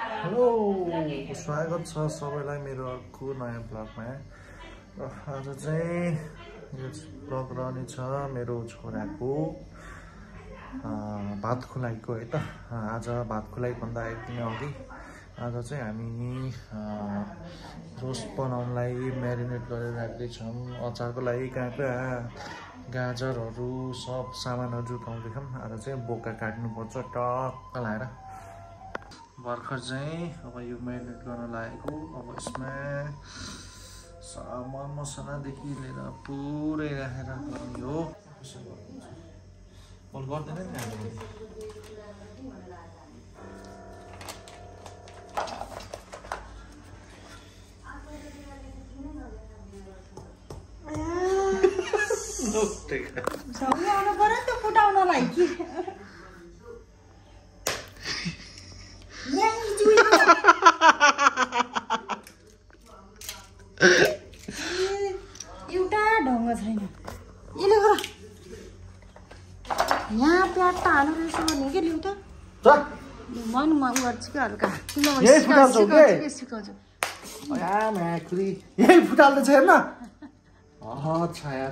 Hello स्वागत छ सबैलाई मेरो अर्को नयाँ ब्लगमा र आज चाहिँ यो ब्लग रहनेछ मेरो छोराको भात खुलाइको है त। आज भात खुलाइ भन्दा एक दिन अघि आज चाहिँ हामी रोस्ट बनाउनलाई म्यारिनेट गरेर राख्दैछौँ। अचारको लागि कहाँ गाजरहरू सब सामानहरू जुटाउँदैछौँ। आज चाहिँ बोका काट्नुपर्छ टक्क लाएर। भर्खर चाहिँ अब यो म्यारिनेट गर्न लागेको। अब यसमा सामान मसलादेखि लिएर पुरै राखेर गर्ने हो। बल गर्दैन नि हामीले। आउनु पर्यो नि त फुटाउनलाई कि एउटा ढङ्ग छैन। यसले गर यहाँ प्याट त हाल्नु रहेछ भने के लिउ त मन म गर्छु कि हल्का सिकाउँछु। यही फुटाल्दैछ हेर्न। छाया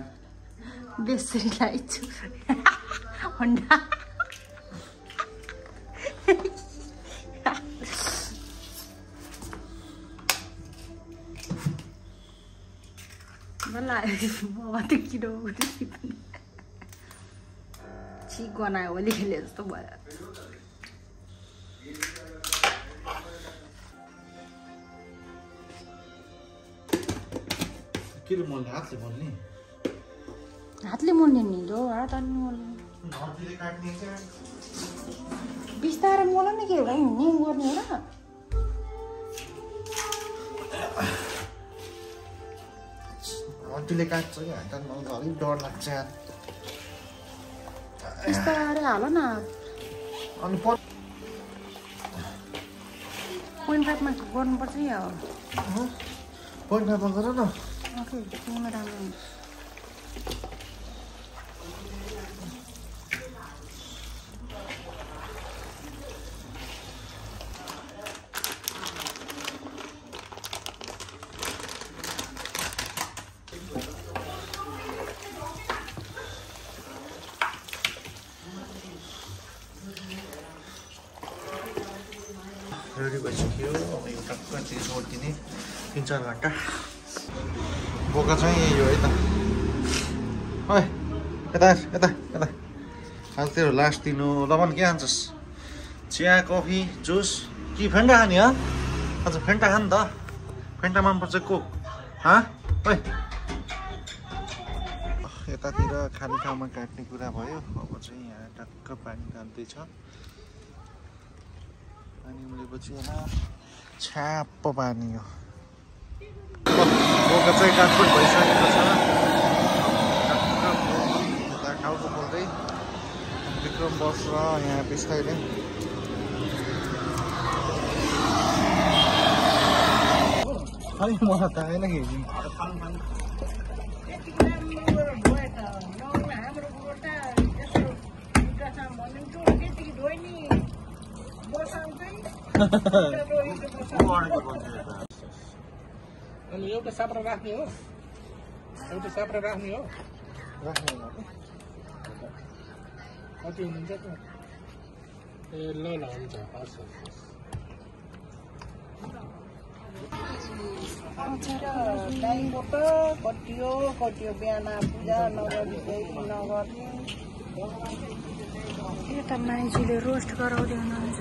बेसरी लाइछु हन्डा छिक बनायो ओली खेले जस्तो भयो। के रे मोल्ने हातले मोल्ने हातले मोल्ने नि दो हात अनि मोल्ने हातले काट्ने क्या बिस्तारै मोल नि के हो नि गर्ने हो र। हातले काट्छ कि हात अलिक डर लाग्छ। बिस्तारै हाल न। अनि पोइन्ट 5 मा गर्नुपर्छ नि अब। पोइन्ट 5 मा गर न। ओके त्यसमा राम्रो हुन्छ। रेडी भइसक्यो। अब यो टक्क चाहिँ छोडिदिने 3-4 घन्टा। बोका चाहिँ यही हो है त। ओइ यता यता यता आज तेरो लास्ट दिन हो। लवन के खान्छस्? चिया कफी जुस कि फेन्टा खाने हो? आज फेन्टा खा नि त। फेन्टा मनपर्छ कोक ओइ यतातिर खाने ठाउँमा काट्ने कुरा भयो। अब चाहिँ यहाँ टक्क पानी काट्दैछ। पानी उलेपछि यहाँ छ्याप्प पानी हो। बोका चाहिँ काटकुट भइसकेको छ। यता टाउको बोल्दै विक्रम बस र यहाँ बिस्तारै खै मलाई त आएन कि अनि एउटा साप्रा राख्ने हो। एउटा साप्रा राख्ने हो। राख्ने कति हुनुहुन्छ त? ए ल ल हुन्छ हस् हस्। दाइबाट कटियो कटियो बिहान पूजा नगरी नगर्ने। यता मान्छेले रोस्ट गराउँदै हुनुहुन्छ।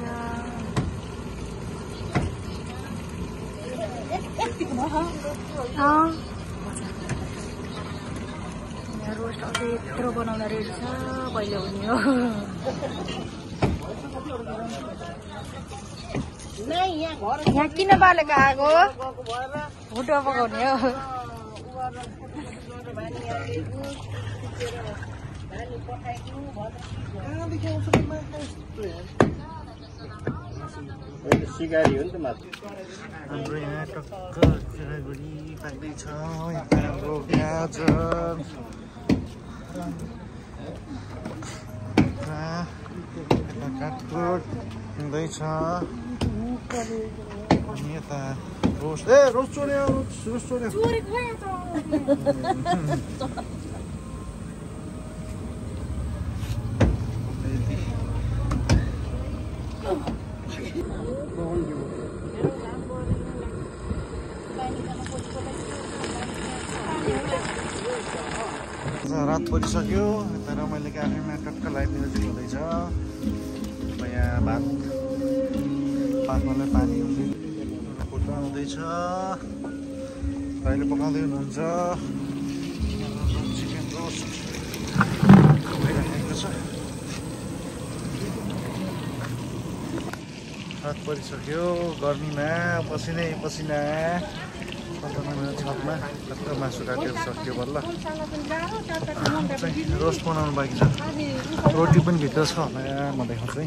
रोस्ट अझै यत्रो बनाउँदा रहेछ कहिले हुने हो। यहाँ किन बालेको आगो भुटो पकाउने हो। सिगारी हो नि त माथि। हाम्रो यहाँ टक्क केरागुडी पाक्दैछ। यहाँ हाम्रो गाजर काटकुट हुँदैछ। अनि यता रोस्ट रोस्ट चोर्यो रोस्ट चोर्यो रात परिसक्यो यता रमाइलो क्याफेमा टक्क लाइभ म्युजिक हुँदैछ यहाँ भातमालाई पानी फुट्न आउँदैछ भाइले पकाउँदै हुनुहुन्छ चिकन रोस्ट भइराखेको छ रात परिसक्यो गर्मीमा पसिनै पसिना छतमा टक्क मासु काटेर सक्यो बल्ल रोस्ट बनाउनु बाँकी छ रोटी पनि भित्र छ होला म देखाउँछु है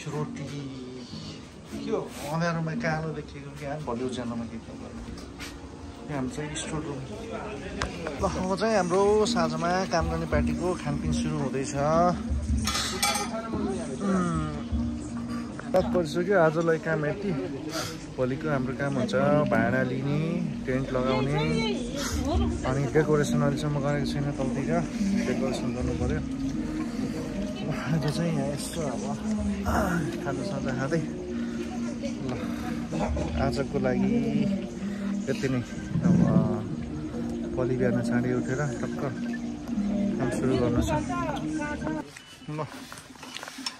रोटी के हो अँध्यारोमा कालो देखिएको क्या भोलि उज्यालोमा के हाम्रो चाहिँ स्टोर रुम ल अब चाहिँ हाम्रो साँझमा काम गर्ने पार्टीको खानपिन सुरु हुँदैछ रात परिसक्यो आजलाई काम यति भोलिको हाम्रो काम हुन्छ भाडा लिने टेन्ट लगाउने अनि डेकोरेसन अहिलेसम्म गरेको छैन तलतिर डेकोरेसन गर्नु पर्यो आज चाहिँ यहाँ यसो अब खाजासाजा खाँदै ल आजको लागि यति नै अब भोलि बिहान चाँडै उठेर टक्क काम सुरु गर्नु छ ल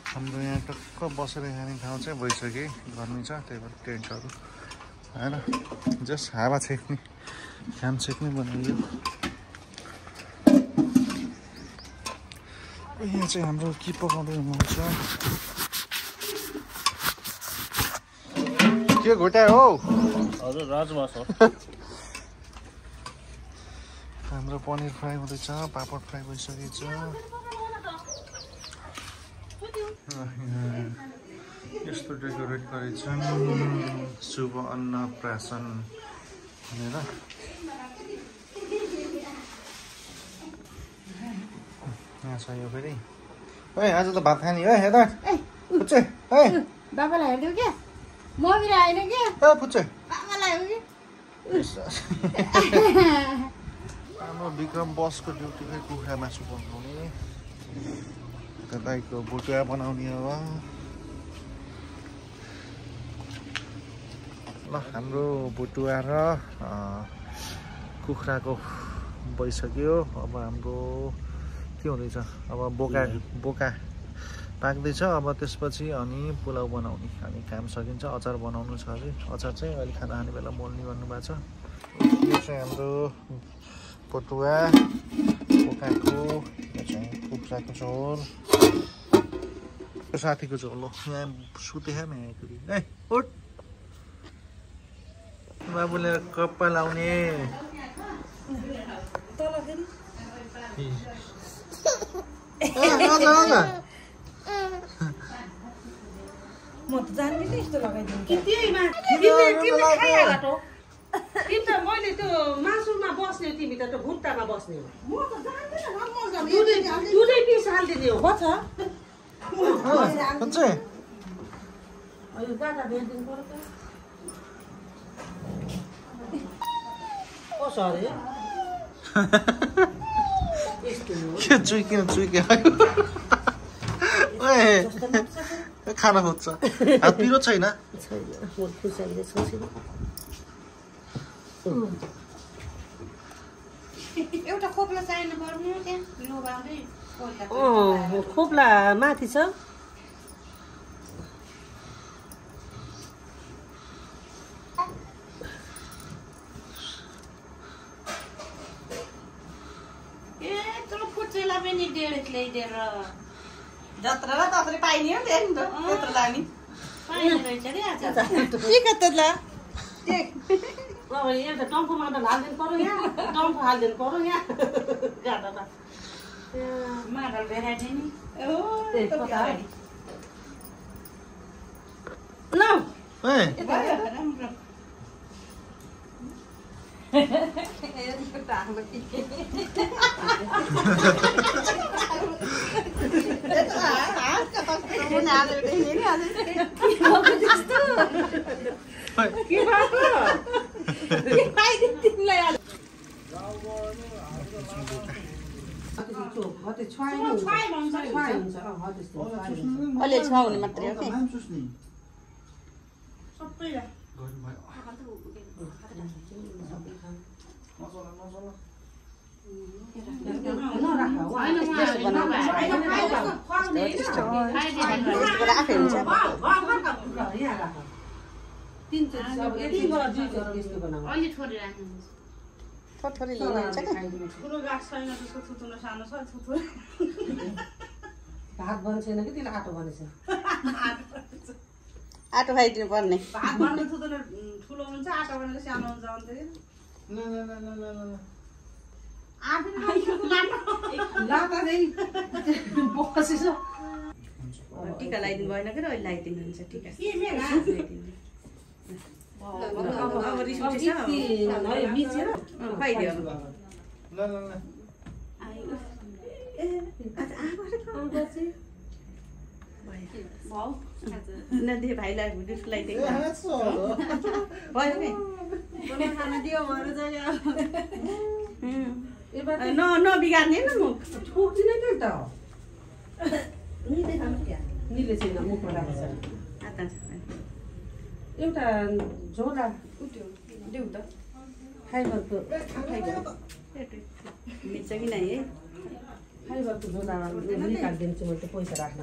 हाम्रो यहाँ टक्क बसेर खाने ठाउँ चाहिँ भइसक्यो गर्मी छ त्यही भएर टेन्टहरू होइन जस्ट हावा छेक्ने घाम छेक्ने बनाइयो यहाँ चाहिँ हाम्रो के पकाउँदै हुनुहुन्छ के घुटायो हो हजुर राजमास हो हाम्रो पनिर फ्राई हुँदैछ पापड फ्राई भइसकेको छ यस्तो डेकोरेट गरेछन् शुभ अन्नप्राशन भनेर यहाँ छ यो फेरि है आज त भात खाने है यता फुच्चे है बाबालाई हेरिदिउ क्या म बिर आएन क्या फुच्चे बाबालाई हो कि हाम्रो विक्रम बसको ड्युटी खै कुखुरा मासु बनाउने दाइको भुटुवा बनाउने अब ल हाम्रो भुटुवा र कुखुराको भइसक्यो अब हाम्रो के हुँदैछ अब बोका पाक्दैछ अब त्यसपछि अनि पुलाउ बनाउने अनि काम सकिन्छ अचार बनाउनु छ अझै अचार चाहिँ अहिले खाना खाने बेला मोल्ने गर्नुभएको छ यो चाहिँ हाम्रो भुटुवा बोकाको यो चाहिँ कुखुराको झोल साथीको झोल हो यहाँ सुते है म्याकुरी ए उठ बाबुले कप्पा लाउने म त जान्दिनँ यस्तो लगाइदिनु मैले त्यो मासुमा बस्ने तिमी त भुट्टामा बस्ने हो म त जान्दिनँ दुधै पिस हालिदिने हो छ खाना खोज्छ हात पिरो छैन एउटा खोप्ला चाहिनु पर्ने त्यहाँ खोप्ला माथि छ पनि डेढ ल्याइदिएर जत्रा र तत्रै पाइने हो त्यहाँ नि त त्यत्रो लाने पाइने रहेछ नि आज के कतला अब एउटा टम्फुमा त हालिदिनु पर्यो यहाँ टम्फु हालिदिनु पर्यो यहाँ गाडा त माडल भेराइटी नि ल के भएको खाइदिनु तिमीलाई अलि छाउने मात्रै हो कि सबै थोरै लिनुहुन्छ भात बन्छ छैन कि त्यसले आटो बनेछ आटो खाइदिनु पर्ने ठुलो हुन्छ आटो भनेको सानो हुन्छ टिका लगाइदिनु भएन कि अहिले लगाइदिनुहुन्छ टिका अब रिस उठेछ खुवाइदियो नदिए भाइलाई गिफ्ट लगाइदिएको भयो कि नबिगार्ने न म ठोक्दिन नि त निले छैन मुखमा राखेको छ एउटा झोला देऊ त फाइबरको मिल्छ कि नै है फाइबरको झोला निकालिदिन्छु म त्यो पैसा राख्न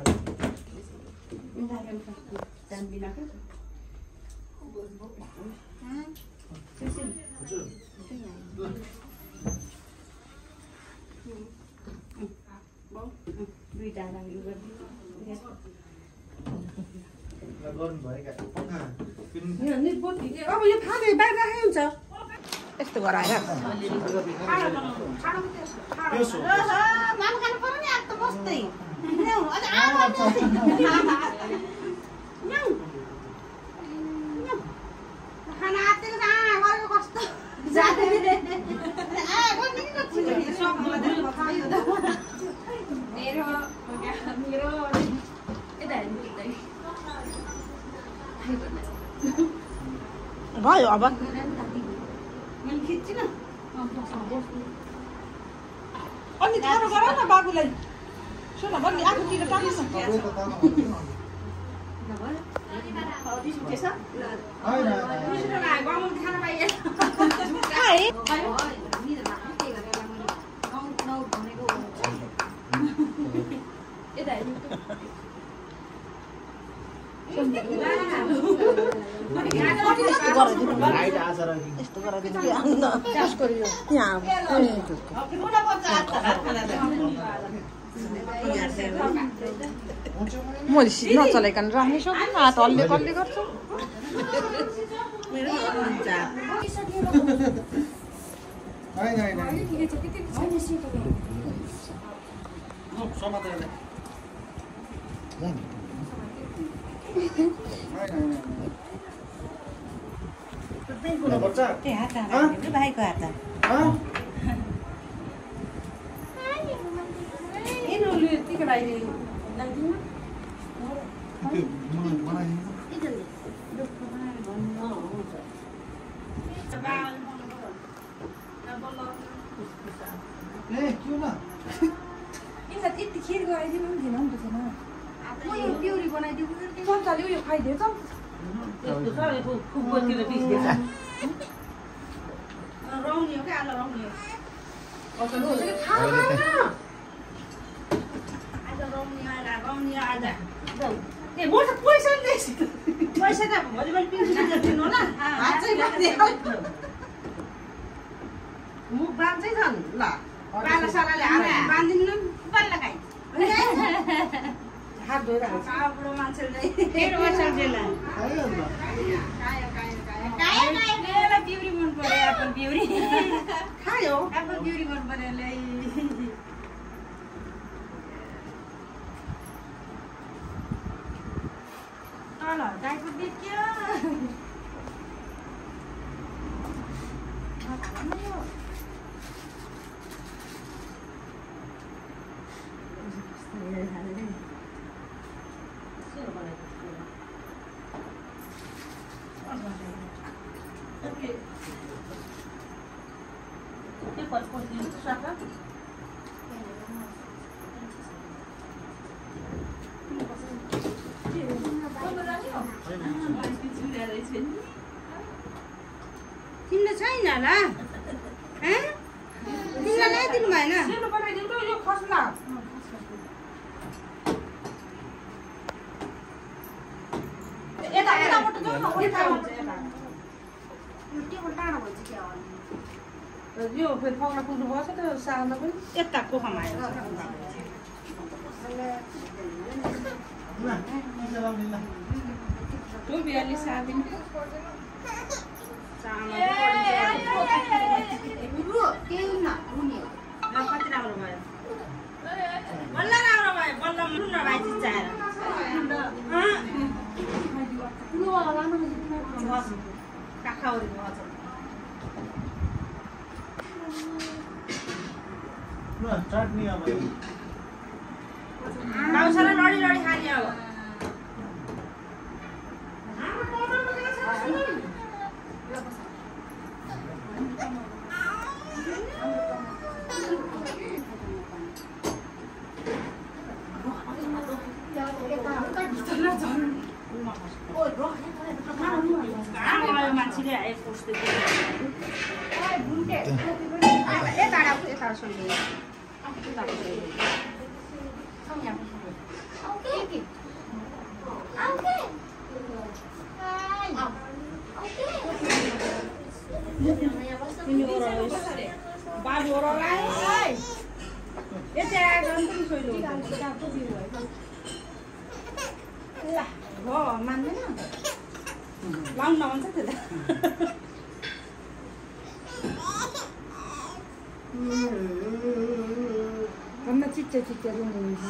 अब यो फाले बाहिर राखेको हुन्छ यस्तो गराएर खाना आत्तिको कस्तो भयो अब खिच्चिन अनि थारो गर न बाबुलाई सुन बल्ली आफूतिर टाक्नु यस्तो गराइदिनु मैले नचलाइकन राख्नै सक्दिनँ हात हल्ले कल्ले गर्छु भाइको हात यति खिर गराइदिनु पनि थिएन नि त म यो प्युरी बनाइदिएको मजाले उयो खाइदिएछ रौनी हो क्या आलो रौनी हो आज रौनी आएर रौनी आज ए म त पैसा दिएछु पैसा त भोलिपल्ट पिन्छु दिनु होला हात चाहिँ मुख बाँध्छै छन् ल पाला सालाले हात बाँधिदिनु बल्ल खाइ हात धोइरहेको छ बुढो मान्छेले फेरि बसल जेला प्युरी मन पर्यो एप्पल प्युरी खायो एप्पल प्युरी मन पर्यो लै तल गाईको देखियो त्यो फलको दिन्छ साका तिमीले छैन होला तिमीलाई ल्याइदिनु भएन सेलो बनाइदिउँ त यो खस्ला यता यताबाट जाउँ न यताबाट यो फेरि पक्रा पुग्नु पर्छ त सानो पनि यता कोखामा आयो त्यो बिहाली साबिन कति राम्रो भयो बल्ल राम्रो भयो बल्ल मुन्न भाइ चिचाएर काखाउरी भन्छ चटनी अब गाउँसरा लडी लडी खाने अब मान्छेले आए पोस्दै बाबु मान्दैन लाउनु नभन्छ त्यो भन्दा चिच्चा चिच्चा रुँदो हुन्छ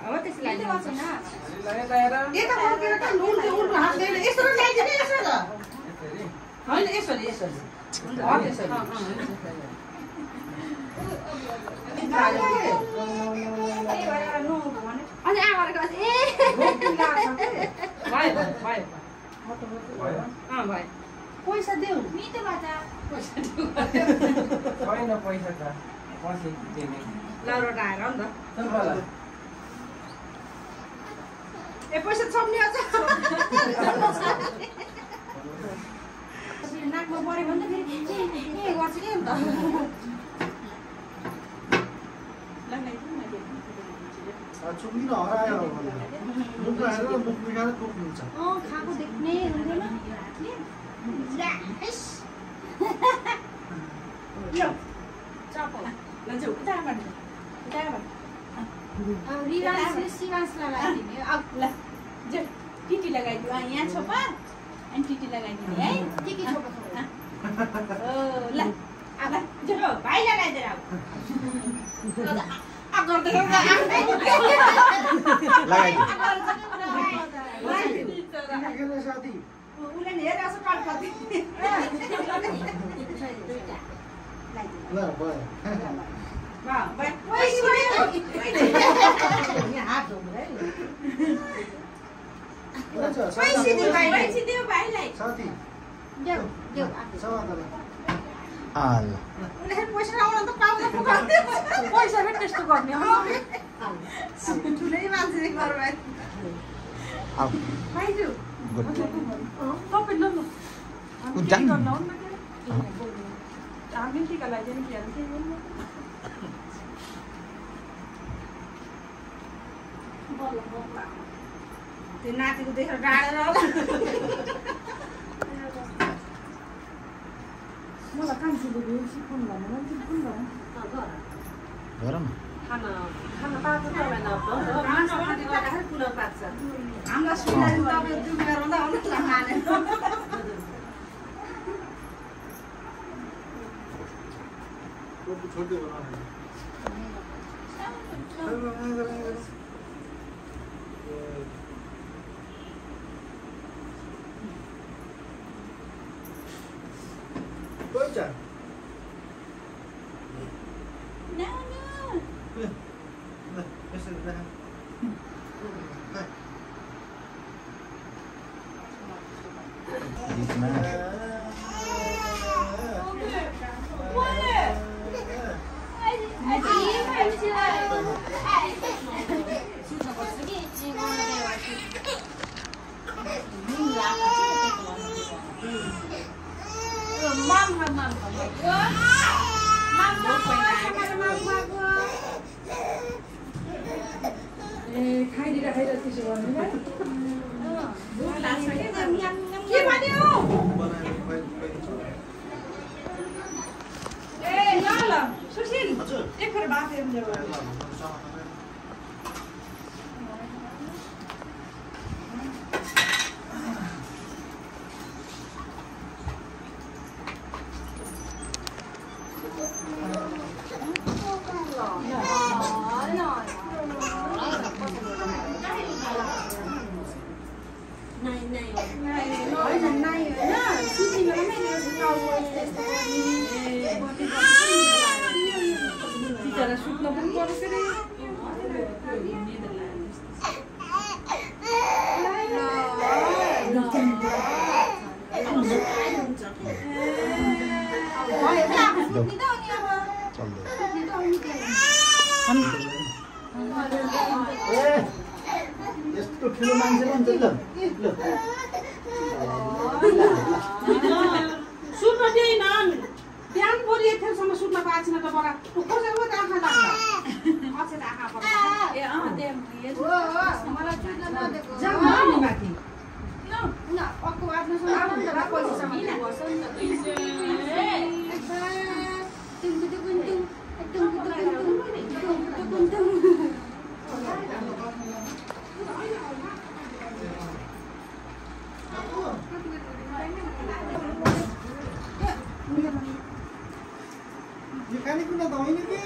अब त्यसलाई यता फर्केर त नुन त्यो उल्टो हातले यसरी ल्याइदिने यसो त होइन यसरी यसरी त्यसरी अनि आमाले भयो पैसा देऊ छैन पैसा त पछि दिने लाउरो आएर नि त ए पैसा छम्ने अझ नाकमा पऱ्यो भने त फेरि गर्छु कि अन्त चुक्नी त हरायो मुख आएर मुख बिगाएर दुख हुन्छ खाएको देख्ने हुँदैन शिवांशलाई लगाइदिने ल टिटी लगाइदियो यहाँ छोपा अनि टिटी लगाइदिने है के छोपा ल अब जो भाइ लगाइदिएर साथी उसले हेरेर कटकटी ल भयो पैसा दियो भाइलाई साथी देऊ देऊ उनीहरू पैसा आउन त पाउन पुग्यो पैसा पनि त्यस्तो गर्ने ठुलै मान्छेले गर्नु भाइजू तपाईँ हामी टिका लगाइदिनु के त्यो नातिको देखेर डाँडेर मलाई कान्छीले भेट्छु फोन भन्नु मान्छे फोन भन्नु गरम खाना पाएको कुलर पाक्छ हामीलाई सुनाइ तपाईँ जुमेर हुँदा आउनु माने छोटे खाइदिएर त्यसो गर्नु के भन्यो ए ल सुशील एकखेर बात हेर्नु यस्तो ठुलो मान्छे भन्छ ल सुत्न दिएन बिहान बोली यतिसम्म सुत्न पाएको छैन त बडा कसरी मात्रै आँखा लाग्छ अचेत आँखा पर्छ ए मलाई सुत्न नदिएको जाम नि माथि न अक्को आफ्नो आनन्द र पैसासँग बस्छ नि खानेकुरा त होइन के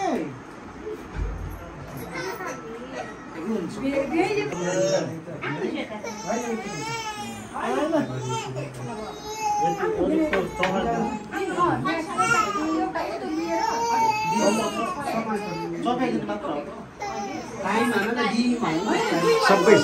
सबै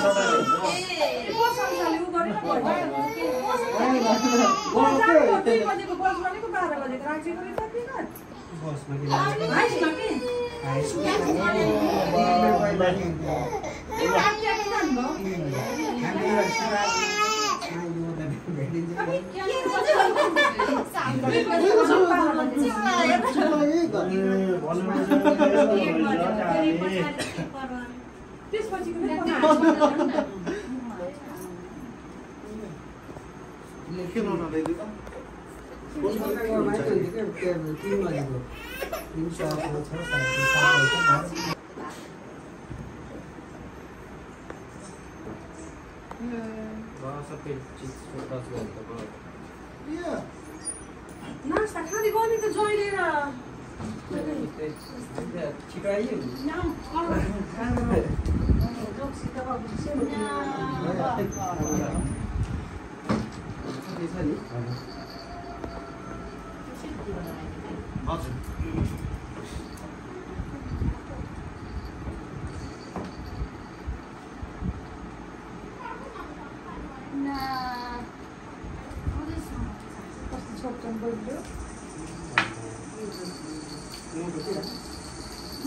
नास्ता खाँदै गर्ने त जोइलेर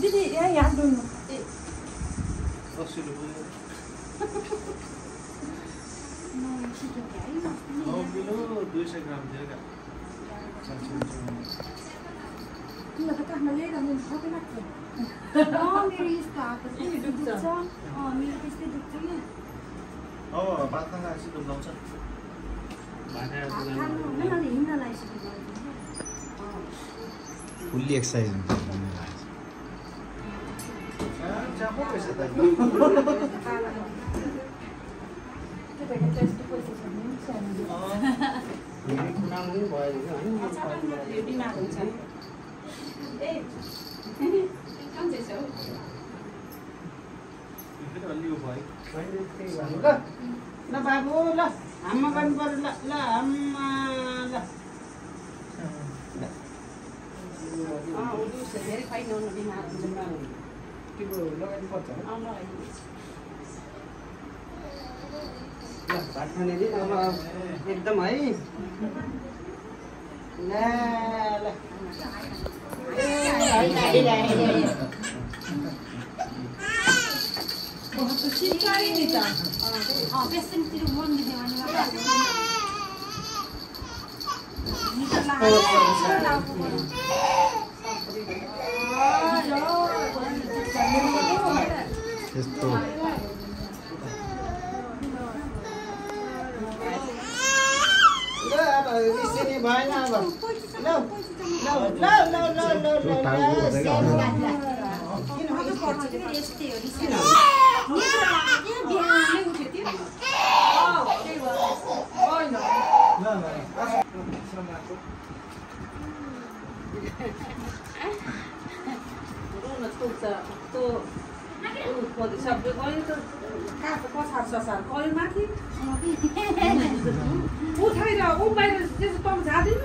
दिदी यहाँ डुल्नु 80 रुपैयाँ किलो 200 ग्राम थियो क्या तिमीलाई त काखमा ल्याइरहनु सकेन मेरो यस्तो आएको छ मेरो त्यस्तै दुख्छ नि अब भात खान आएपछि दुखाउँछ हिँड्न लागिसकेको फुल्ली एक्सर्साइज हुन्छ ल बाबु ल हाम्मा गर्नु पर्यो ल ल हाम्मा ल धेरै खाइनौँ बिमार हुन्छ त्यो लगाइदिनु पर्छ भात खाने दिन अब एकदम है ल चिप्लायो नि त पेसेन्टतिर मन दिने भने यस्तो उठाएर ऊ बाहिर त्यसो तल जाँदैन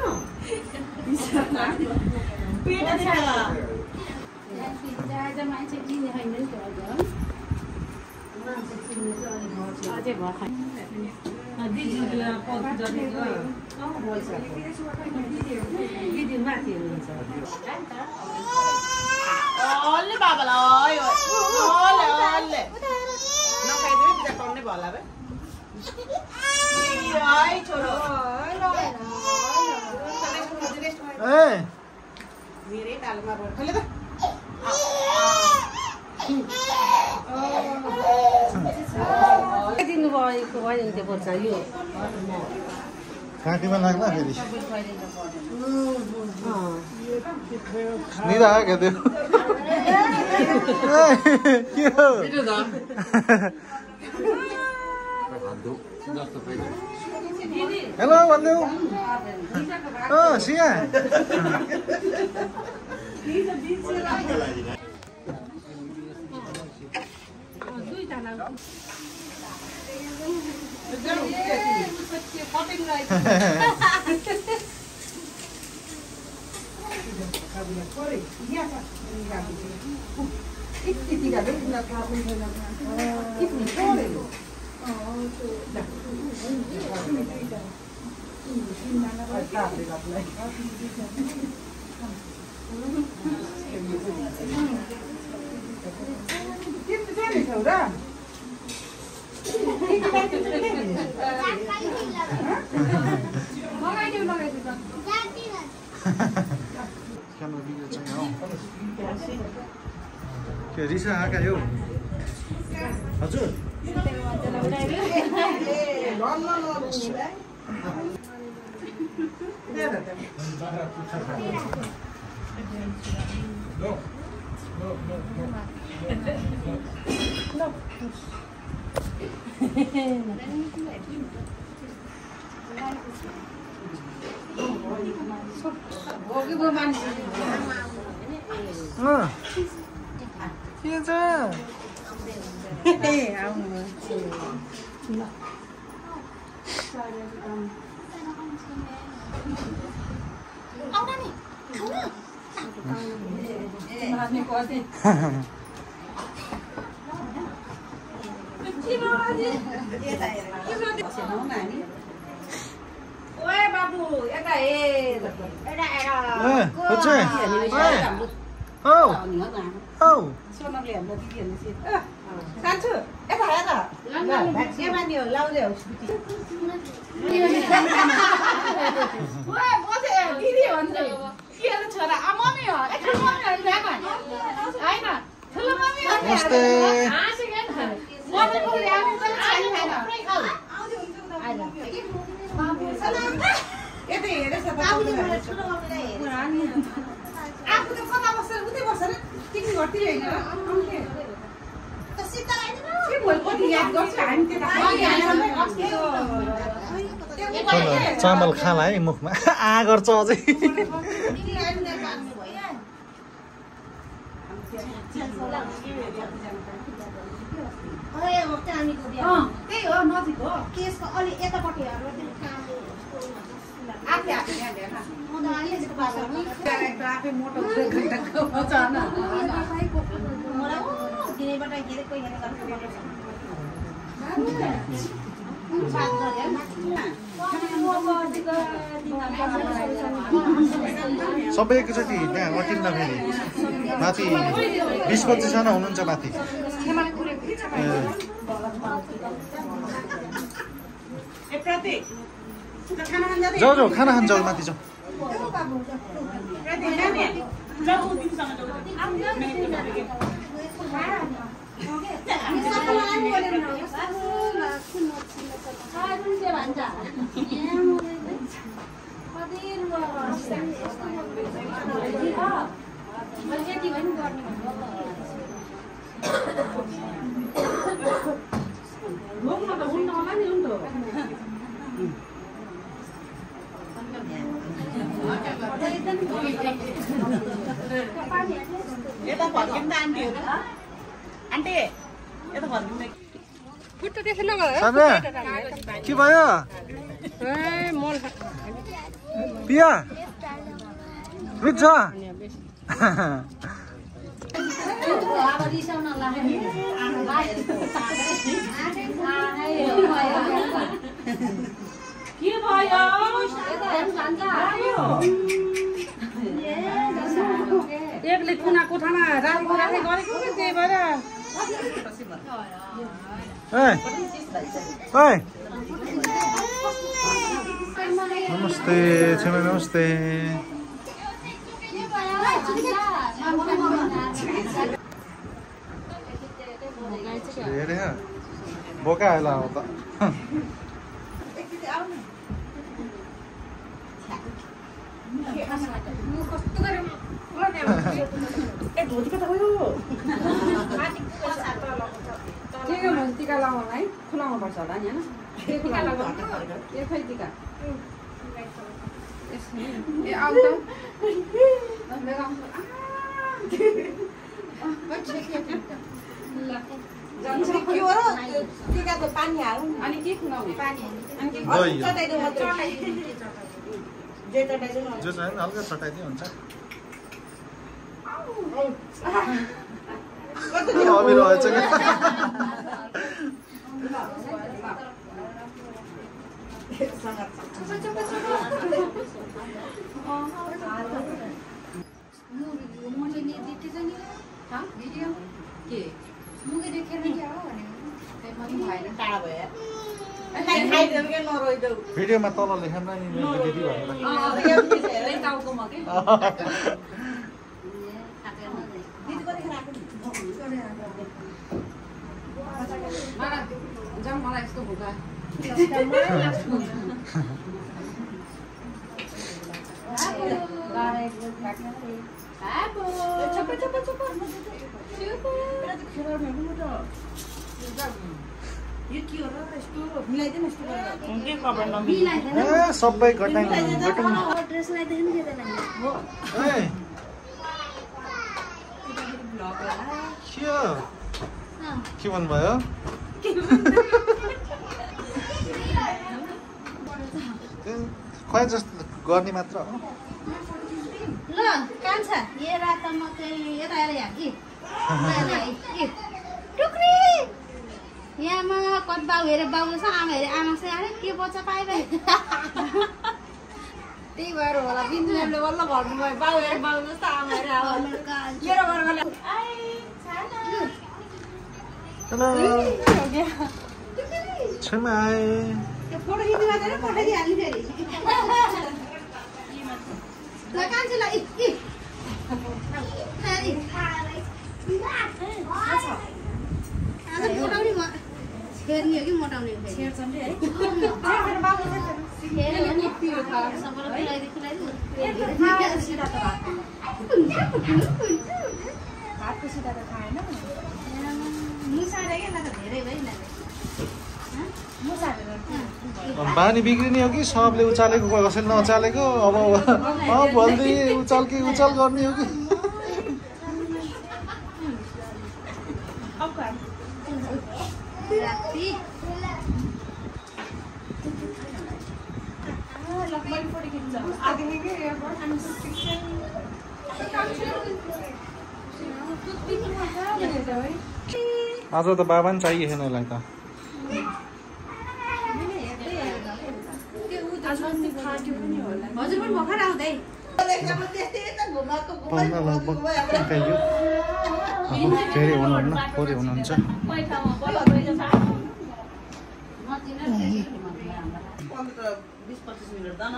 ओले बाबालाई ओले ओले नखाइदिनु बिदा टन्ने भला बे आई छोरो ए मेरै तालमा रोड खोले त दिनु भएको भयो नि त्यो पर्छ यो काँटीमा लाग्ला फेरि निदा क्या त्यो के हो हेलो भनिदेऊ सिया के रिसा आका यो हजुर के छ ओए बाबु यता हेर एडा एडा औ औ सोनमले हाम्रो दिदीहरुले चाहिँ सान्छु यता हेर ल भ्याक्सिन मान्यो लाउले हो ओए बसे दिदी भन्छ के हो छोरा आ मम्मी हो एकटा मम्मी हो ल्याको हैन ठुलो मम्मी हो नमस्ते हाँसेको नि मम्मी को ल्याउनु पनि छैन बाबु सलाम यता हेरेछ त बाबुले मलाई ठुलो मम्मीलाई हेरेछ आफू त कता बस्छ उतै बस्छ र टिकि घरतिर हैन र त सिता आइदिनु के भोलि पनि याद गर्छ हामी त्यता चामल खाला है मुखमा आ गर्छ अझै त्यही हो नजिक हो केसको अलि यतापट्टि आफै आफै आफै मोटो दिनेबाट के कोही सबै एकैचोटि त्यहाँ अटिन्न फेरि माथि 20-25 जना हुनुहुन्छ माथि जाऊ खाना खान जाऊ माथि जाऊ यता फर्किँदा आन्टीहरू आन्टी यता फर्किँदा के भयो पिया रुच्छ के भयो एकले कुना कोठामा राखेको गरेको कि त्यही भएर नमस्ते छिमेकी नमस्ते बोका आएला हो त टिका लगाउनु है खुलाउनु पर्छ होला नि होइन खै टिका ए आउ टिकाको पानी हालौँ अनि के खुलाउने जो चाहिँ हल्का चटाइदियो हुन्छ अमिलो रहेछ क्या भिडियोमा तल लेखेन नि दिदी जाउँ मलाई यस्तो भोका सबै घटाइ के भन्नुभयो खुवाइ जस्तो गर्ने मात्र हो ल कान्छ ए रात म चाहिँ यता आएर यहाँ कि टुक्री यहाँ कति बाउ हेरे बाउ छ आमा हेरे आमा चाहिँ अरे के बच्चा पाए भाइ त्यही भएर होला बिन्दुले बल्ल भन्नुभयो बाउ हेरे बाउ जस्तो आमा हेरे मेरो वर्गले छिमाई फोटो खिच्नु मात्र पठाइदिइहाल्नु फेरि ल कान्छेलाई आज मोटाउने छेर्ने हो कि मोटाउने हो छेर्छन् है भातको सिधा त खाएन मुसाले के धेरै भइरहेको बानी बिग्रिने हो कि सबले उचालेको कसैले नचालेको अब भोलि उचाल कि उचाल गर्ने हो कि आज त बाबा नि चाहिएन यसलाई त हजुर पनि भर्खर आउँदै फेरि हुनुहुन्न फोरी हुनुहुन्छ 20-25 मिनट दा न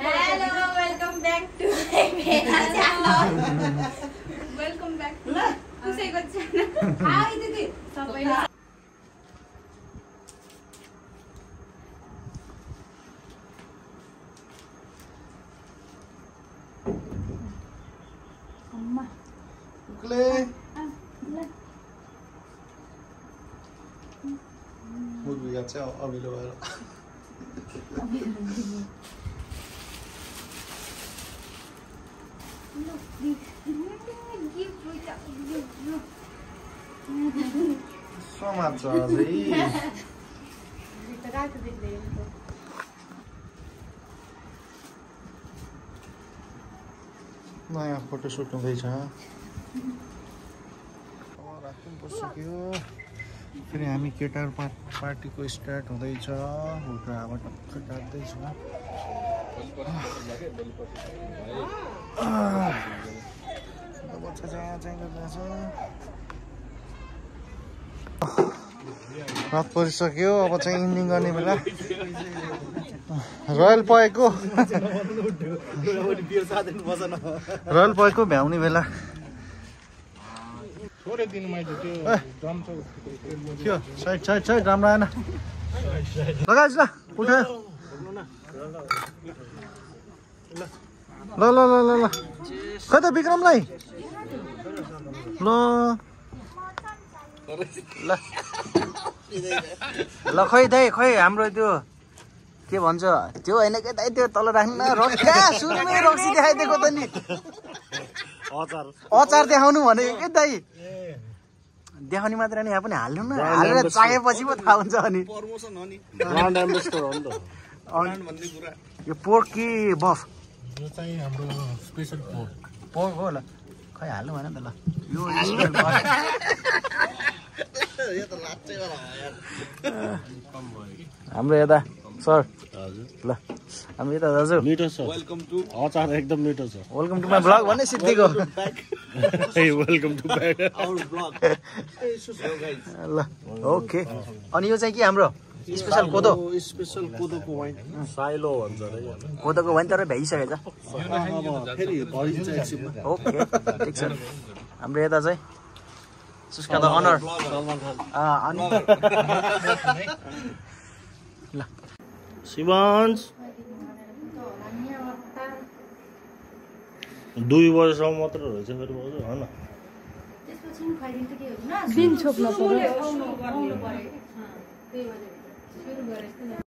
हेलो वेलकम ब्याक टु मेरा च्यानल वेलकम ब्याक टु कसैको च्यानल हाय दिदी सबैलाई अम्मा क्ले मुर्गी चाहिँ अमिलो भएर समाज छ अझै नयाँ फोटोसुट हुँदैछ राख्नु पर्सक्यो फेरि हामी केटाहरू पार्टीको स्टार्ट हुँदैछ हुर्काबाट टक्क टाट्दैछ बच्चा चाहिँ गरिरहेछ रात परिसक्यो अब चाहिँ इन्डिङ गर्ने बेला रोयल पएको भ्याउने बेला त्यो साइड राम्रो आएन लगाएछ ल उठायो ल ल ल ल ल खै त विक्रमलाई ल ल खै दाइ खै हाम्रो त्यो के भन्छ त्यो होइन के दाइ त्यो तल राख्नु सुरुमै रक्सी देखाइदिएको त नि अचार देखाउनु भनेको के दाइ देखाउने मात्र नि यहाँ पनि हाल्नु न हालेर चाहेपछि पो थाहा हुन्छ अनि यो पोर्क कि बफ यो चाहिँ हाम्रो स्पेशल पोर्क हो ल खै हाल्नु भएन त ल यो हाम्रो यता सर ल हाम्रो यता दाजु मिठो छ वेलकम टु अचार एकदम मिठो छ वेलकम टु माई ब्लग भन्ने सिद्धिको welcome to back our blog ल ओके अनि यो चाहिँ के हाम्रो स्पेशल कोदो स्पेशल कोदोको वाइन साइलो भन्छ रे कोदोको वाइन तर भ्याइसकेछ फेरि भरिन्छ एकछिनमा ओके ठिक छ हाम्रो यता चाहिँ सुस्का द अनर अनि ल शिवांश 2 वर्षसम्म मात्र रहेछ फेरि बजु हैन त्यसपछि खुवाइदिनु त के हुन्छ दिन छोप्नु पर्यो आउनु पर्यो त्यही भएर सुरु गरेको